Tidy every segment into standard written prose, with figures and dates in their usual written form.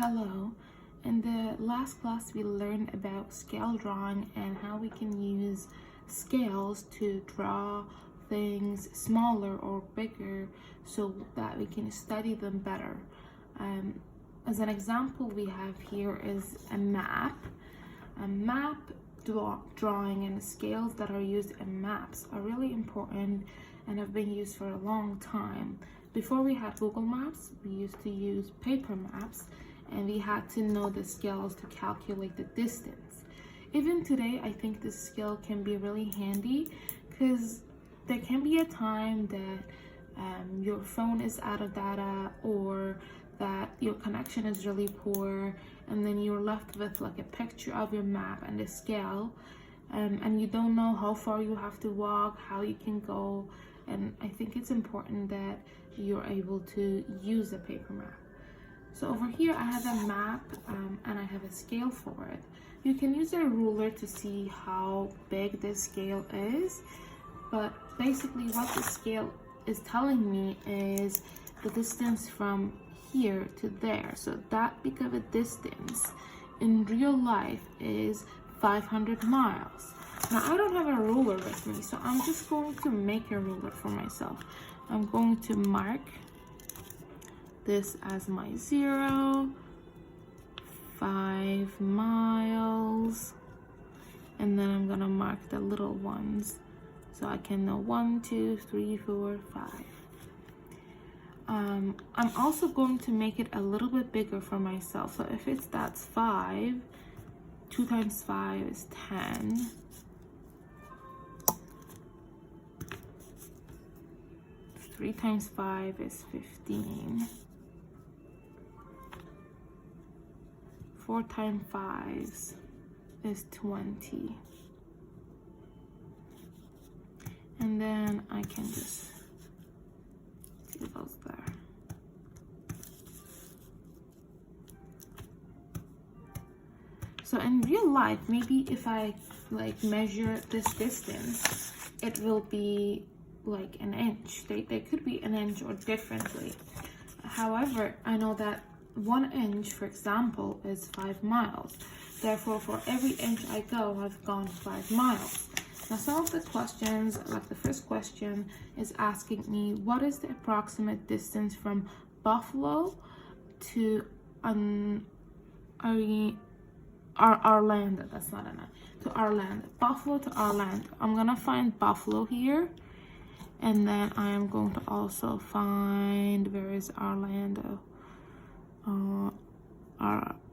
Hello. In the last class, we learned about scale drawing and how we can use scales to draw things smaller or bigger so that we can study them better. As an example, we have here is a map. A map drawing and scales that are used in maps are really important and have been used for a long time. Before we had Google Maps, we used to use paper maps, and we had to know the scales to calculate the distance. Even today, I think this scale can be really handy because there can be a time that your phone is out of data or that your connection is really poor, and then you're left with like a picture of your map and the scale, and you don't know how far you have to walk, how you can go. And I think it's important that you're able to use a paper map. So over here I have a map and I have a scale for it. You can use a ruler to see how big this scale is, but basically what the scale is telling me is the distance from here to there. So that big of a distance in real life is 500 miles. Now I don't have a ruler with me, so I'm just going to make a ruler for myself. I'm going to mark this as my 0, 5 miles, and then I'm gonna mark the little ones so I can know 1, 2, 3, 4, 5. I'm also going to make it a little bit bigger for myself. So if that's 5, 2 times 5 is 10. 3 times 5 is 15. 4 times 5 is 20. And then I can just do those there. So in real life, maybe if I like measure this distance, it will be like an inch. They could be an inch or differently. However, I know that 1 inch, for example, is 5 miles. Therefore, for every inch I go, I've gone 5 miles. Now, some of the questions, like the first question, is asking me what is the approximate distance from Buffalo to Orlando. That's not enough. To Orlando. Buffalo to Orlando. I'm gonna find Buffalo here. And then I am going to also find, where is Orlando?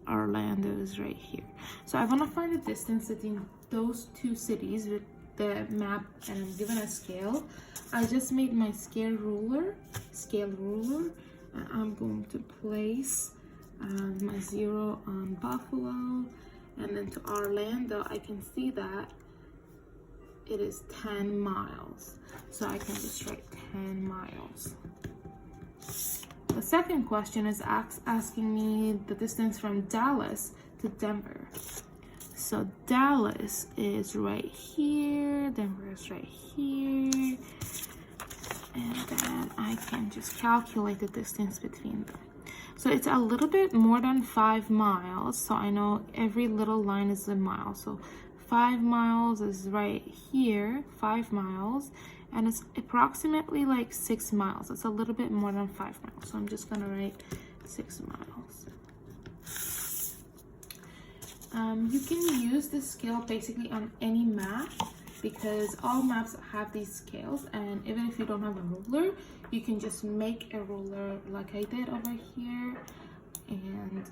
Orlando is right here. So I want to find the distance between those two cities with the map, and I'm given a scale. I just made my scale ruler, and I'm going to place my 0 on Buffalo, and then to Orlando, I can see that it is 10 miles. So I can just write 10 miles. The second question is asking me the distance from Dallas to Denver. So Dallas is right here, Denver is right here, and then I can just calculate the distance between them. So it's a little bit more than 5 miles, so I know every little line is a mile. So 5 miles is right here, 5 miles, and it's approximately like 6 miles. It's a little bit more than 5 miles, so I'm just gonna write 6 miles. You can use this scale basically on any map because all maps have these scales, and even if you don't have a ruler, you can just make a ruler like I did over here and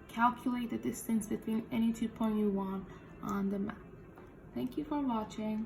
calculate the distance between any 2 points you want on the map. Thank you for watching.